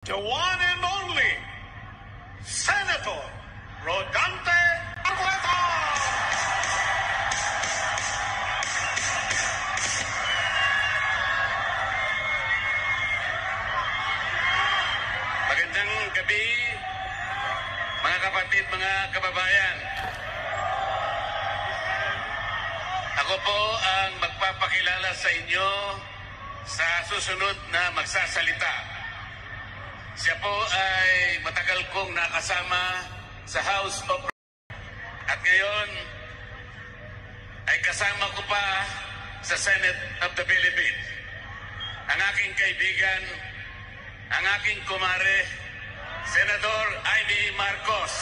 The one and only Senator Rodante Argueta. Magandang gabi, mga kapatid, mga kababayan. Ako po ang magpapakilala sa inyo sa susunod na magsasalita. Siya po ay matagal kong nakasama sa House of Representatives at ngayon ay kasama ko pa sa Senate of the Philippines. Ang aking kaibigan, ang aking kumare, Senador Amy Marcos.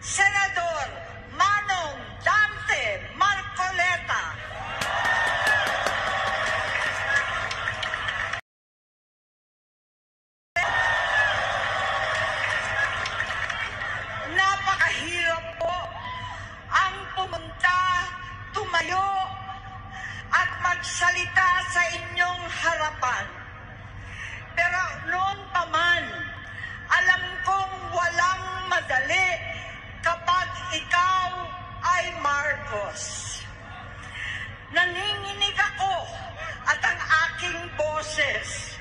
Senador Manong Dante Marcoleta. Napakahirap po ang pumunta, tumayo at magsalita sa inyong harapan. Pero noon pa man, alam kong walang madali kapag ikaw ay Marcos. Nanginginig ako at ang aking boses,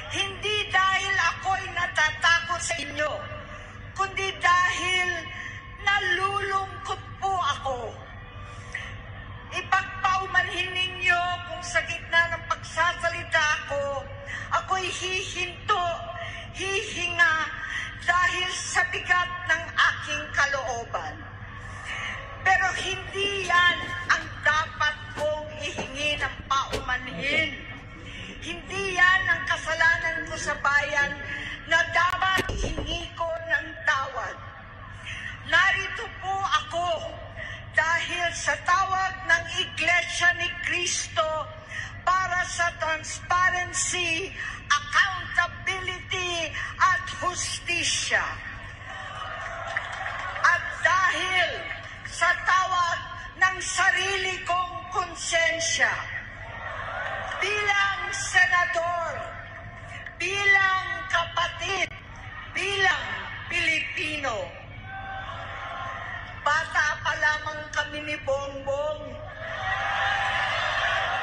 hindi dahil ako'y natatakot sa inyo, kundi dahil nalulungkot po ako. Ipagpaumanhin ninyo kung sa gitna ng pagsasalita ko, ako'y hihinto, hihinga, dahil sa bigat ng aking kalooban. Pero hindi yan ang dapat kong ihingi ng paumanhin. Hindi yan ang kasalanan ko sa bayan na dapat ihingi ko ng tawad. Narito po ako dahil sa tawag ng Iglesia ni Cristo para sa transparency, accountability at hustisya. At dahil sa tawag ng sarili kong konsensya, bilang senador, bilang kapatid, bilang Pilipino, bata pa lamang kami ni Bongbong,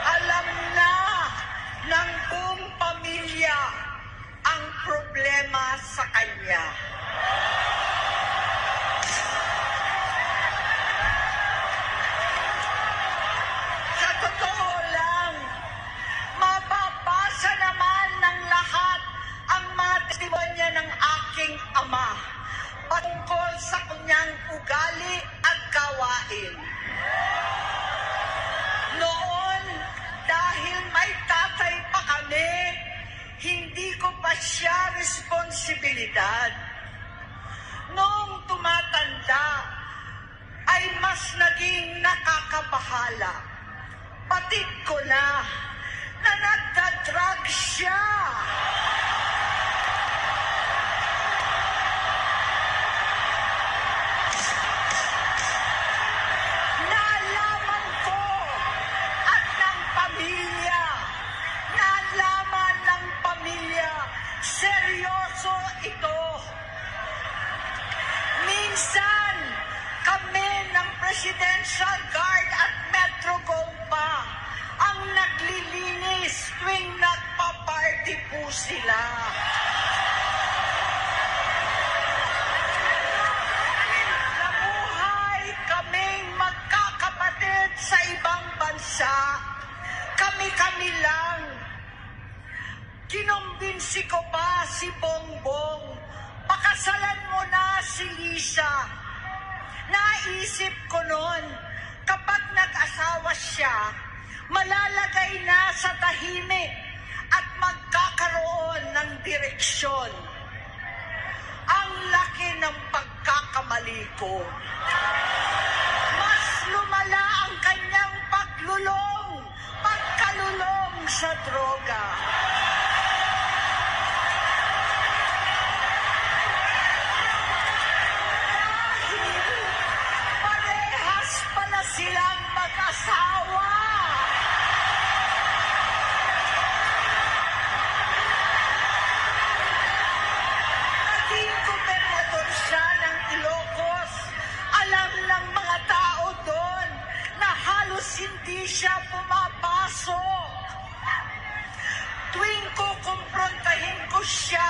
alam na ng buong pamilya ang problema sa kanya. Sa totoo lang, mababasa naman ng lahat ang mga testimonya ng aking ama patungkol sa kanyang ugali at gawain. Noon, dahil may tatay pa kami, hindi ko pa siya responsibilidad. Noong tumatanda, ay mas naging nakakabahala. Patid ko na nagda-drug siya. Nalaman ko at ng pamilya, nalaman ng pamilya, seryoso ito. Minsan, kami ng Presidential Guard at Metro Gold pa ang naglilinis tuwing nagpa-party po sila. Namuhay kaming magkakapatid sa ibang bansa. Kami-kami lang. Kinumbinsi ko pa si naisip ko noon, kapag nag-asawa siya, malalagay na sa tahimik at magkakaroon ng direksyon. Ang laki ng pagkakamali ko. Mas lumala ang kanyang pagkalulong sa droga. Dahil parehas pala silang mag-asawa. Naging gobernador siya ng Ilocos. Alam ng mga tao doon na halos hindi siya pumapasok. Tuwing kukumprontahin ko siya,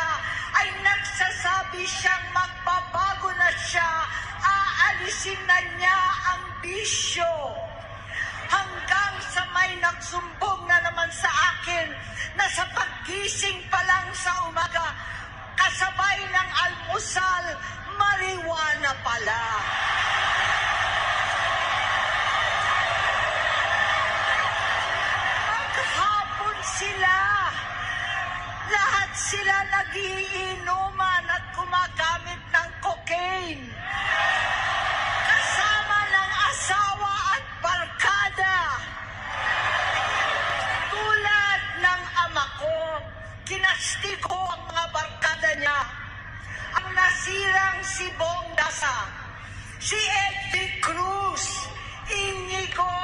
ay nagsasabi siyang magbabago na siya, aalisin na niya ang bisyo. Hanggang sa may nagsumbong na naman sa akin na sa paggising pa lang sa umaga, kasabay ng almusal, marijuana pala. Maghapon sila. Lahat sila nagiinuman at gumagamit ng cocaine. Kasama ng asawa at barkada. Tulad ng ama ko, kinastigo ang mga barkada niya. Ang nasirang si Bong Dasa, si Eddie Cruz, Inigo,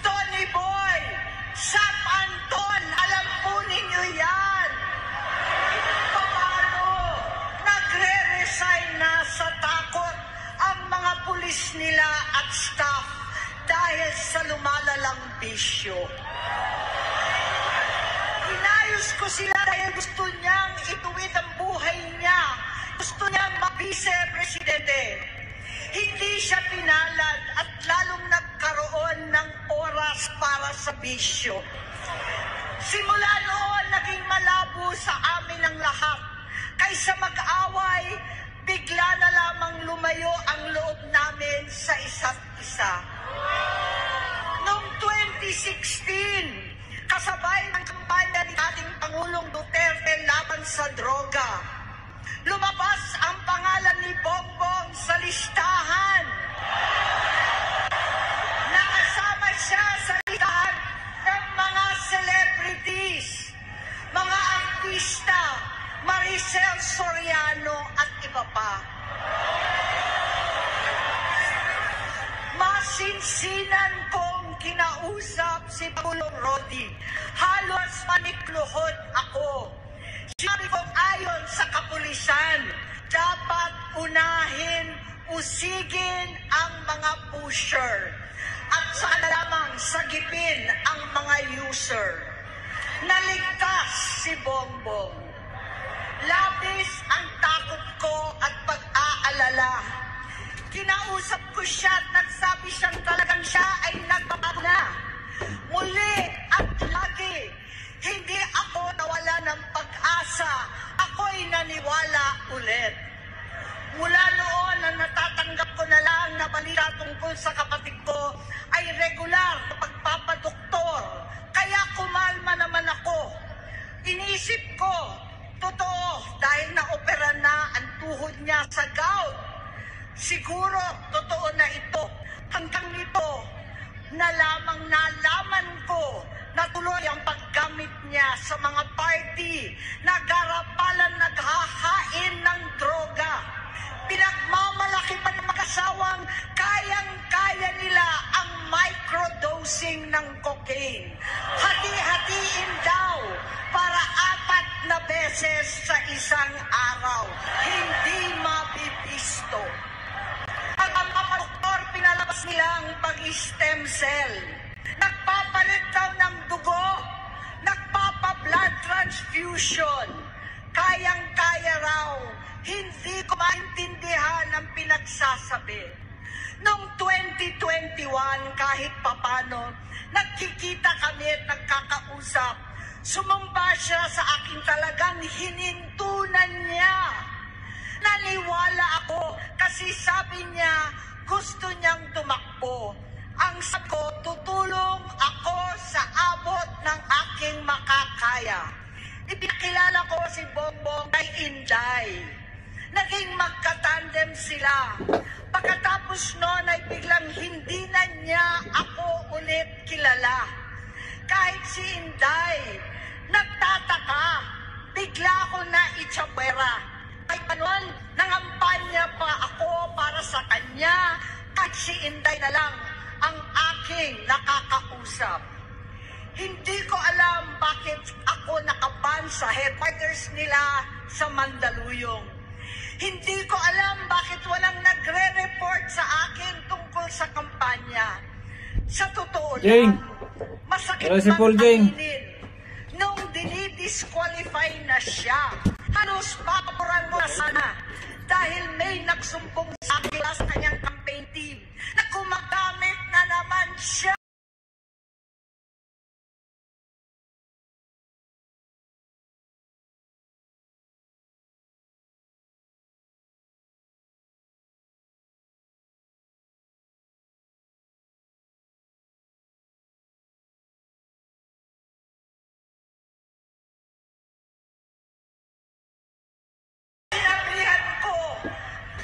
Tony Boy, Sap Anton, alam po ninyo yan. Paano nagre-resign na sa takot ang mga pulis nila at staff dahil sa lumalalang bisyo. Inayos ko sila dahil gusto niyang ituwid ang buhay niya. Gusto niyang mag-vice-presidente. Hindi siya pinalad at lalong nagkaroon ng oras para sa bisyo. Simula noon, naging malabo sa amin ang lahat. Kaysa mag-away, bigla na lamang lumayo ang loob namin sa isa't isa. Noong 2016, kasabay ng kampanya ni ating Pangulong Duterte laban sa droga, lumabas ang pangalan ni Bongbong sa listahan. Nakasama siya sa listahan ng mga celebrities, mga artista, Maricel Soriano at iba pa. Masinsinan kong kinausap si Pangulong Rodi. Halos manikluhod ako. Sabi kong ayon sa kapulisan, dapat unahin, usigin ang mga pusher at saka lamang sagipin ang mga user. Naligtas si Bongbong. Labis ang takot ko at pag-aalala. Kinausap ko siya at nagsabi siyang talagang siya ay nagbabago na. Muli at lagi, hindi ako nawala ng pag-asa. Ako'y naniwala ulit. Mula noon na natatanggap ko na lang na balita tungkol sa kapatid ko ay regular na pagpapadoktor. Kaya kumalma naman ako. Inisip ko, totoo, dahil na-opera na ang tuhod niya sa gout. Siguro, totoo na ito. Hanggang nito, na lamang nalaman ko na tuloy ang paggamit niya sa mga party na garapalan naghahain ng droga. Pinagmamalaki pa ng mag-asawang kayang-kaya nila ang microdosing ng cocaine. Hati-hatiin daw para 4 na beses sa isang araw. Hindi mabibisto. Ang mga doktor, pinalabas nila ang pag-stem cell. Nagpapalit daw ng dugo. Nagpapa-blood transfusion. Kayang-kaya raw. Hindi ko maintindihan ang pinagsasabi. Noong 2021, kahit papano, nagkikita kami at nagkakausap. Sumumpa siya sa akin, talagang hinintunan niya. Naniwala ako kasi sabi niya, gusto niyang tumakbo. Ang sagot, tutulong ako sa abot ng aking makakaya. Ipinakilala ko si Bongbong kay Inday. Naging magkatandem sila. Pagkatapos noon ay biglang hindi na niya ako ulit kilala. Kahit si Inday, nagtataka, bigla ako na itsapwera. Ay panon, nangampanya pa ako para sa kanya, at si Inday na lang ang aking nakakausap. Hindi ko alam bakit ako nakaban sa headquarters nila sa Mandaluyong. Hindi ko alam bakit walang nagre-report sa akin tungkol sa kampanya. Sa totoo lang, masakit mang aminin. Nung dinidisqualify na siya, halos papaboran mo na sana dahil may nagsumbong sa akin sa kanyang campaign team na gumagamit na naman siya.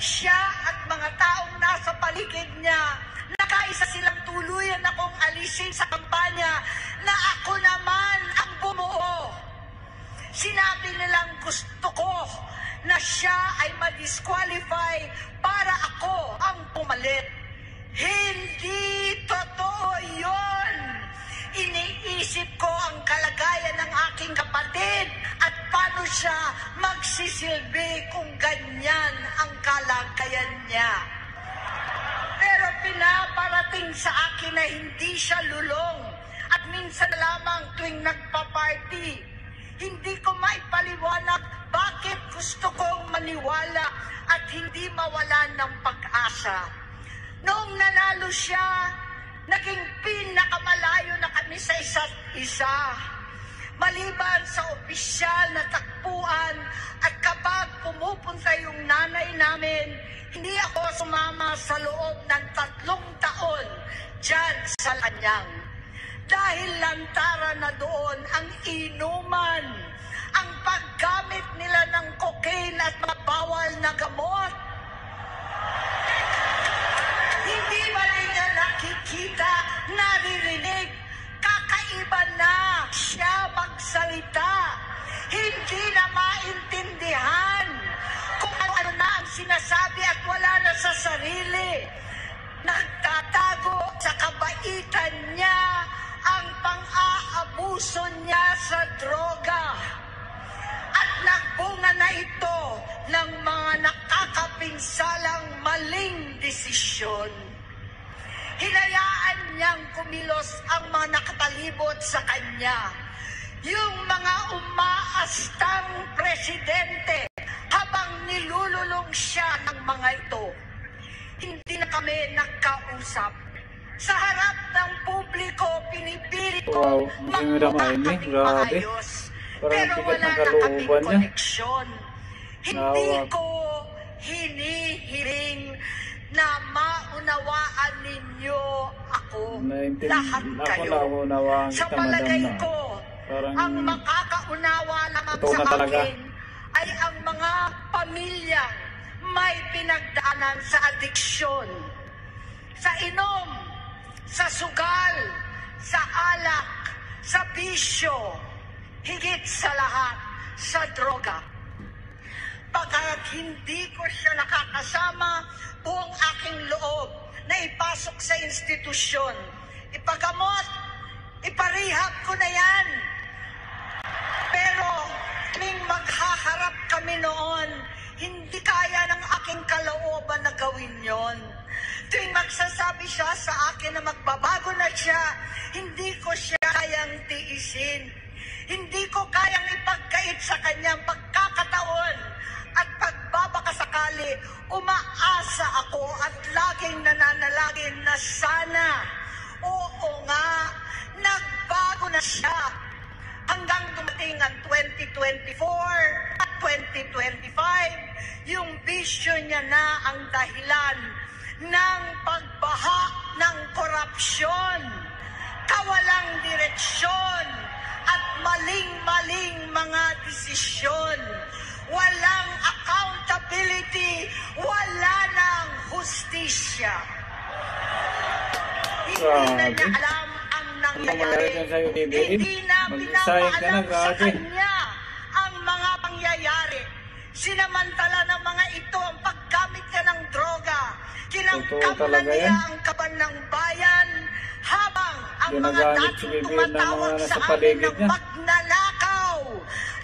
Siya at mga taong nasa paligid niya, nakaisa silang tuluyan akong alisin sa kampanya na ako naman ang bumuo. Sinabi nilang gusto ko na siya ay ma-disqualify para ako ang pumalit. Hindi totoo yun. Iniisip ko ang kalagayan ng aking kapatid at paano siya magsisilbi kung ganyan ang kalagayan niya. Pero pinaparating sa akin na hindi siya lulong at minsan lamang tuwing nagpa-party. Hindi ko maipaliwanag bakit gusto kong maniwala at hindi mawalan ng pag-asa. Noong nanalo siya, naging pinakamalayo na kami sa isa't isa. Maliban sa opisyal na takbuhan at kapag pumupunta yung nanay namin, hindi ako sumama sa loob ng 3 taon dyan sa Lanyang. Dahil lantaran na doon ang inuman, ang paggamit nila ng cocaine at mga bawal na gamot. Hindi ba niya nakikita, naririnig, kakaiba na siya magsalita. Hindi na maintindihan kung ano na ang sinasabi at wala na sa sarili. Nagtatago sa kabaitan niya ang pang-aabuso niya sa droga. At nagbunga na ito ng mga nakakapinsalang maling desisyon. Hinayaan niyang kumilos ang mga nakatalibot sa kanya. Yung mga umaastang presidente habang nilululong siya ng mga ito. Hindi na kami nagkausap. Sa harap ng publiko, pinipilit ko magmumakating maayos. Pero wala na kaming koneksyon. Hindi ko hinihiling na maunawaan ninyo ako, lahat kayo. Sa palagay ko, ang makakaunawa naman sa akin ay ang mga pamilyang may pinagdaanan sa adiksyon, sa inom, sa sugal, sa alak, sa bisyo, higit sa lahat, sa droga. Pagkat hindi ko siya nakakasama, buong aking loob na ipasok sa institusyon. Ipagamot, iparehab ko na yan. Pero tuwing maghaharap kami noon, hindi kaya ng aking kalooban na gawin yon. Tuwing magsasabi siya sa akin na magbabago na siya, hindi ko siya kayang tiisin. Hindi ko kayang ipagkait sa kanyang pagkakataon at pagbabakasakali. Umaasa ako at laging nananalangin na sana, oo nga, nagbago na siya. Hanggang dumating ang 2024 at 2025, yung bisyo niya na ang dahilan ng pagbaha ng korupsyon, kawalang direksyon, at maling-maling mga desisyon. Walang accountability, wala ng hustisya. Hindi na niya alam ang nangyayari. Hindi na pinapaalam sa kanya ang mga pangyayari. Sinamantala ng mga ito ang paggamit niya ng droga. Kinangkamlan niya ang kaban ng bayan habang ang mga dating tumatawag sa amin ng magnanakaw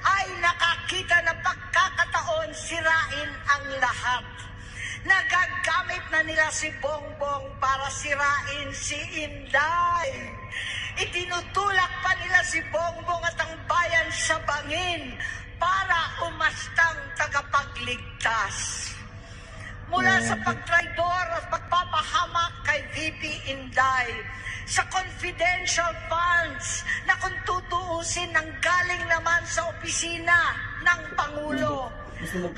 ay nakakita ng pagkakataon sirain ang lahat. Nagagamit na nila si Bongbong para sirain si Inday. Itinutulak pa nila si Bongbong at ang bayan sa bangin para umastang tagapagligtas. Mula sa pagtraidor at pagpapahamak kay VP Inday, sa confidential funds na kung tutuusin ang galing naman sa opisina ng Pangulo,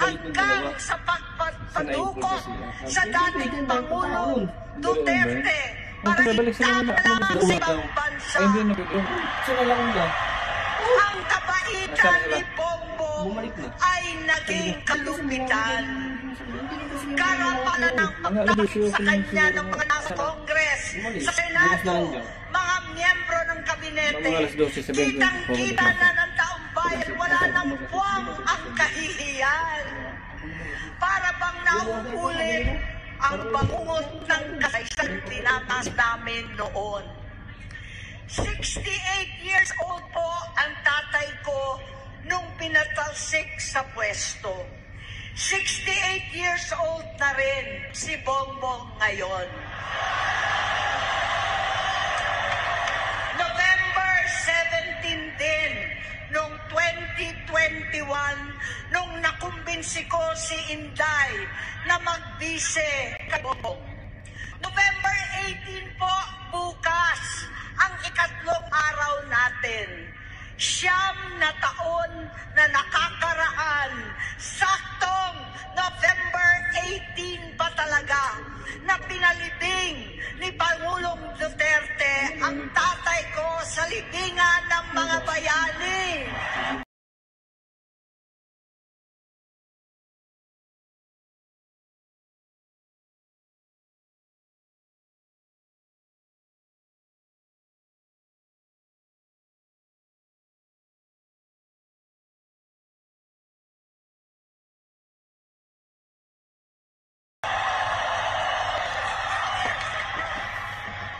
hanggang sa pagpadukot sa dating Pangulo Duterte para itama lamang sa ibang bansa. Ang kabaitan ni Bongbong ay naging kalupitan. Karapalan ng pagtakot sa kanya ng mga nasa Congress, sa Senado, mga miyembro ng kabinete. Kitang-kita na ng taong bayan, wala nang puwang ang kahihiyan. Para bang nauulit ang bangungot ng kasaysayan tinatas namin noon. 68 years old po ang tatay ko nung pinatalsik sa pwesto. 68 years old na rin si Bongbong ngayon. November 17 din, noong 2021, nung nakumbinsi ko si Inday na magbise kay Bongbong. November 18 po, bukas, ang ikatlong araw natin. 9 na taon na nakakaraan, saktong November 18 pa talaga, na pinalibing ni Pangulong Duterte ang tatay ko sa libingan ng mga bayani.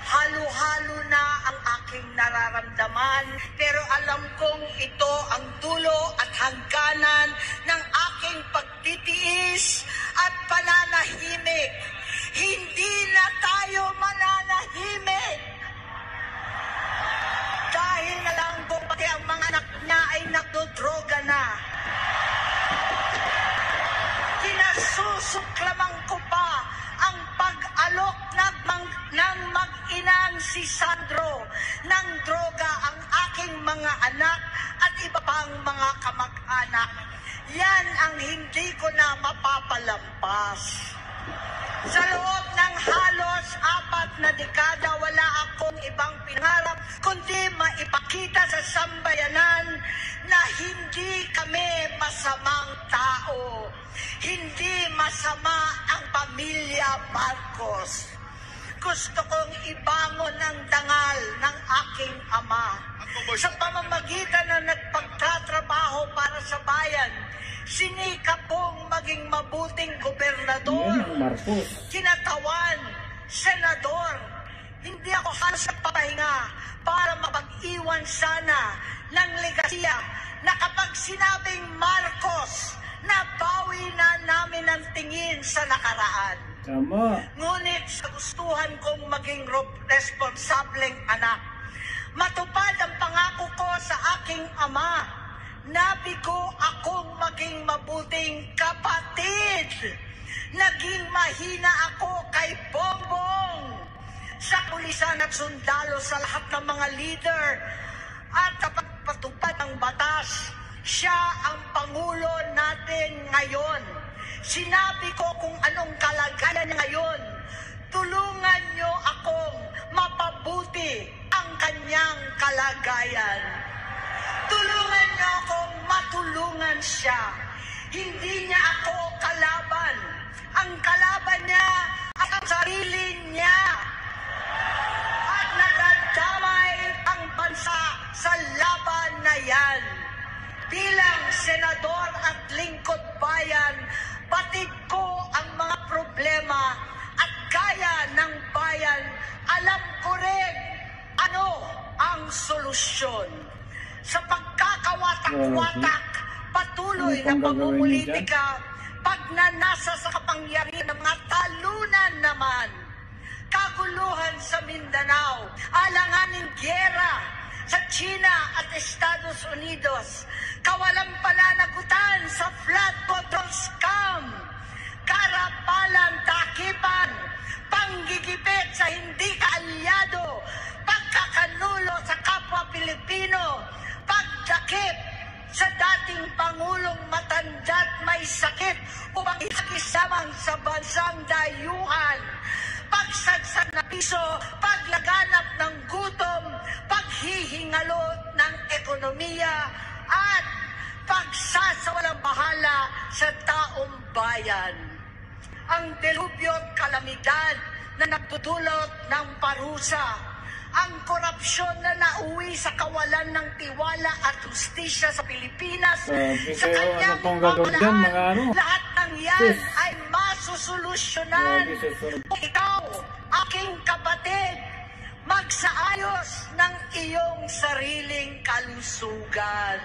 Halo-halo na ang aking nararamdaman, pero alam kong ito ang dulo at hangganan ng aking pagtitiis at pananahimik. Hindi na tayo mananahimik. Dahil na lang kung pati ang mga anak niya ay nagdodroga na. Kinasusuklaman ko pa ang pag-alok ng mag-inang si Sandro ng droga ang aking mga anak at iba pang mga kamag-anak. Yan ang hindi ko na mapapalampas. Sa loob ng halos 4 na dekada, wala akong ibang pinangarap kundi maipakita sa sambayanan na hindi kami masamang tao. Hindi masama ang pamilya Marcos. Gusto kong ibangon ang dangal ng aking ama. Sa pamamagitan na nagpagtatrabaho para sa bayan, sinikap kong maging mabuting gobernador, kinatawan, senador. Hindi ako halos nagpapahinga para mapag-iwan sana ng legasiya na kapag sinabing Marcos, nabawi na namin ang tingin sa nakaraan. Tama. Ngunit sa gustuhan kong maging responsableng anak, matupad ang pangako ko sa aking ama, nabigo akong maging mabuting kapatid. Naging mahina ako kay Bongbong sa pulisan at sundalo, sa lahat ng mga leader, at kapag patupad ang batas, siya ang Pangulo natin ngayon. Sinabi ko kung anong kalagayan niya ngayon tulungan niyo akong mapabuti ang kanyang kalagayan. Tulungan niyo akong matulungan siya. Hindi niya ako kalaban. Ang kalaban niya ay ang sarili niya. At nadadamay ang bansa sa laban na yan. Bilang senador at lingkod bayan, batid ko ang mga problema at gaya ng bayan, alam ko rin ano ang solusyon. Sa pagkakawatak-watak, patuloy na pamumulitika, pagnanasa sa kapangyarihan ng mga talunan naman, kaguluhan sa Mindanao, alanganing gyera sa China at Estados Unidos, kawalang pananagutan sa flood control scam, karapalan, takipan, panggigipit sa hindi kaalyado, pagkakanulo sa kapwa Pilipino, pagdakip sa dating Pangulong matanda't may sakit upang ikisamang sa bansang dayuhan, pagsagsan na piso, paglaganap ng gutom, paghihingalo ng ekonomiya, at pagsasawalang bahala sa taong bayan. Ang delubyo at kalamidad na nagdudulot ng parusa, ang korupsyon na nauwi sa kawalan ng tiwala at hustisya sa Pilipinas, sa kanyang pamahalaan, lahat ng yan ay masusolusyonan kung ikaw, aking kapatid, magsaayos ng iyong sariling kalusugan.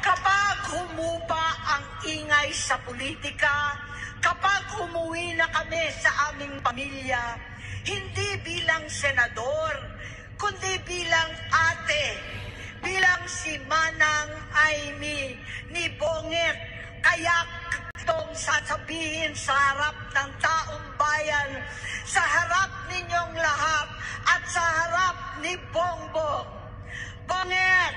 Kapag humupa ang ingay sa politika, kapag umuwi na kami sa aming pamilya, hindi bilang senador, kundi bilang ate, bilang si Manang Aimee ni Bonget, kaya itong sasabihin sa harap ng taong bayan, sa harap ninyong lahat at sa harap ni Bongbong. Bonget,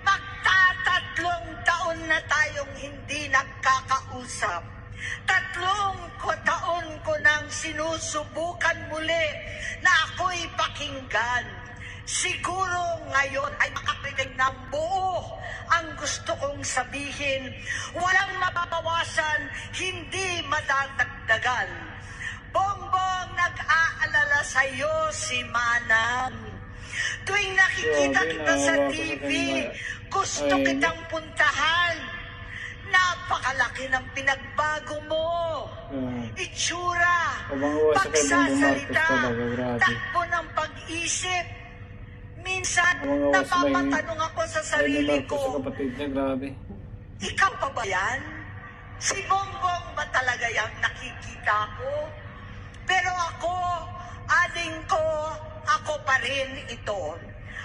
magtatatlong taon na tayong hindi nagkakausap. 3 taon ko nang sinusubukan muli na ako'y pakinggan. Siguro ngayon ay makakrinig ng buo ang gusto kong sabihin. Walang mababawasan, hindi madadagdagan. Bongbong, nag-aalala sa'yo si Manang. Tuwing nakikita kita sa TV, gusto kitang puntahan. Napakalaki ng pinagbago mo. Itsura, pagsasalita, takbo ng pag-isip. Minsan, napapatanong ako sa sarili ko, ikaw pa ba yan? Si Bongbong ba talaga yung nakikita ko? Pero ako, ading ko, ako pa rin ito.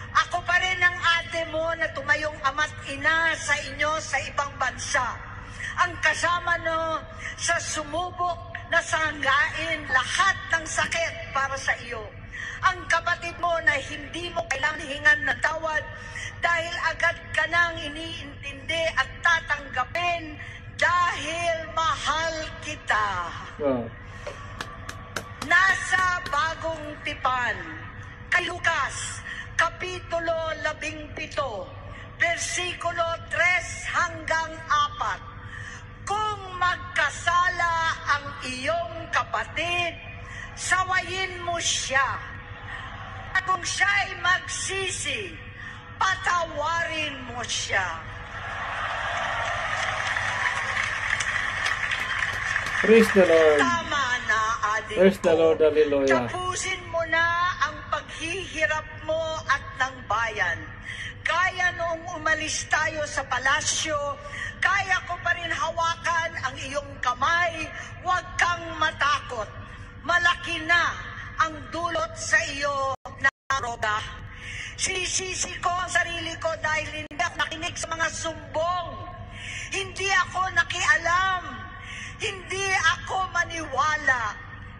Ako pa rin ang ate mo na tumayong ama't ina sa inyo sa ibang bansa. Ang kasama no sa sumubok na sanggain lahat ng sakit para sa iyo. Ang kapatid mo na hindi mo kailangan hingan ng tawad dahil agad ka nang iniintindi at tatanggapin dahil mahal kita. Nasa Bagong Tipan, kay Lucas, Kapitulo 17, versikulo 3 hanggang 4. Kung magkasala ang iyong kapatid, sawayin mo siya. At kung siya'y magsisi, patawarin mo siya. Praise the Lord. Tama na, adik Praise the ko. Lord, hallelujah. Tapusin mo na ang paghihirap mo at ng bayan. Kaya noong umalis tayo sa palasyo, kaya ko pa rin hawakan ang iyong kamay. Huwag kang matakot. Malaki na ang dulot sa iyo na roda. Sinisisi ko ang sarili ko dahil hindi ako nakinig sa mga sumbong. Hindi ako nakialam. Hindi ako maniwala.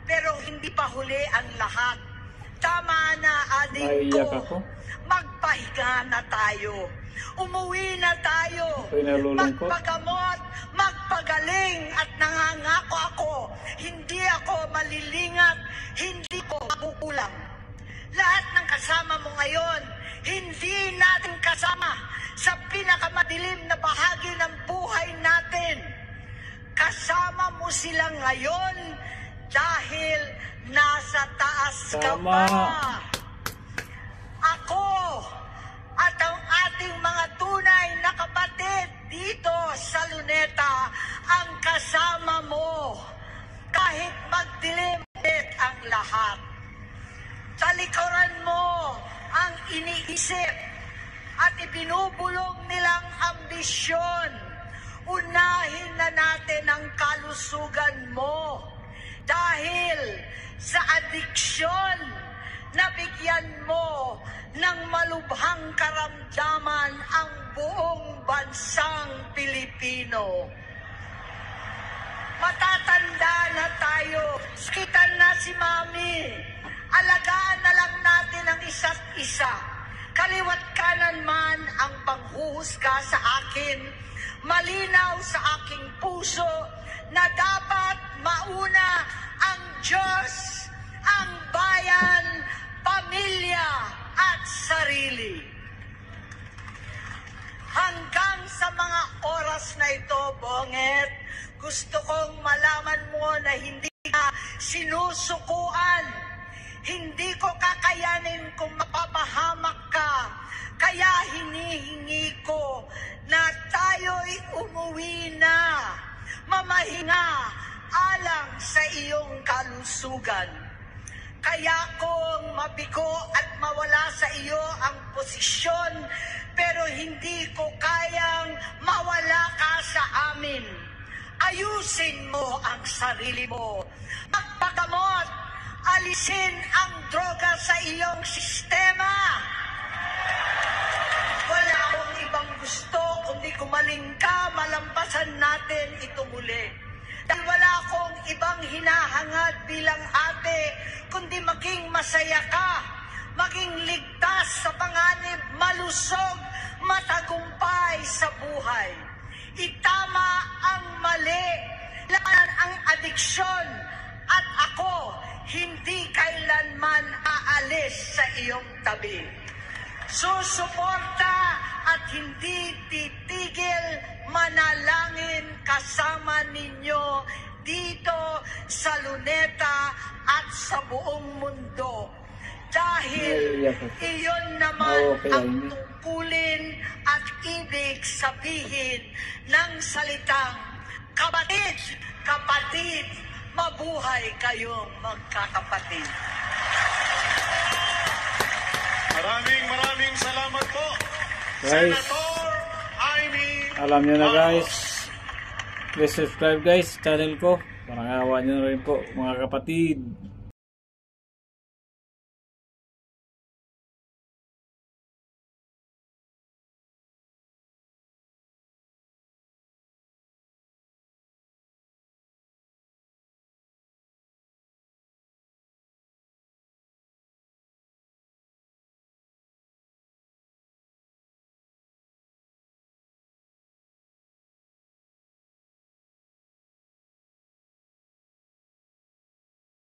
Pero hindi pa huli ang lahat. Tama na, ading ko. Magpahinga na tayo. Umuwi na tayo. Magpagamot, magpagaling. sinungaling at nangangako ako, hindi ako malilingat, hindi ko makukulang. Lahat ng kasama mo ngayon, hindi natin kasama sa pinakamadilim na bahagi ng buhay natin. Kasama mo sila ngayon dahil nasa taas ka pa. Ako at ang ating mga tunay na kapatid dito sa Luneta ang kasama mo kahit magdilim ang lahat. Talikuran mo ang iniisip at ibinubulong nilang ambisyon. Unahin na natin ang kalusugan mo dahil sa adiksyon nabigyan mo ng malubhang karamdaman ang buong bansang Pilipino. Matatanda na tayo, sakitan na si Mami. Alagaan na lang natin ang isa't isa. Kaliwat kanan man ang panghuhusga sa akin, malinaw sa aking puso na dapat mauna ang Diyos, ang bayan, pamilya at sarili. Hanggang sa mga oras na ito, Bonget, gusto kong malaman mo na hindi ka sinusukuan. Hindi ko kakayanin kung mapapahamak ka. Kaya hinihingi ko na tayo'y umuwi na, mamahinga alang sa iyong kalusugan. Kaya kung mabigo at mawala sa iyo ang posisyon, pero hindi ko kayang mawala ka sa amin. Ayusin mo ang sarili mo. Magpagamot, alisin ang droga sa iyong sistema. Wala akong ibang gusto kundi gumaling ka, malampasan natin ito muli. Dahil wala akong ibang hinahangad bilang ate, kundi maging masaya ka, maging ligtas sa panganib, malusog, matagumpay sa buhay. Itama ang mali, labanan ang adiksyon, at ako hindi kailanman aalis sa iyong tabi. Susuporta at hindi titigil manalangin kasama ninyo dito sa Luneta at sa buong mundo. Dahil iyon naman ang tungkulin at ibig sabihin ng salitang kapatid, kapatid, mabuhay kayong magkakapatid. Maraming salamat po, Guys, Senator Amy alam nyo na guys, Marcos. please subscribe guys channel ko. Parang awa nyo na rin po mga kapatid.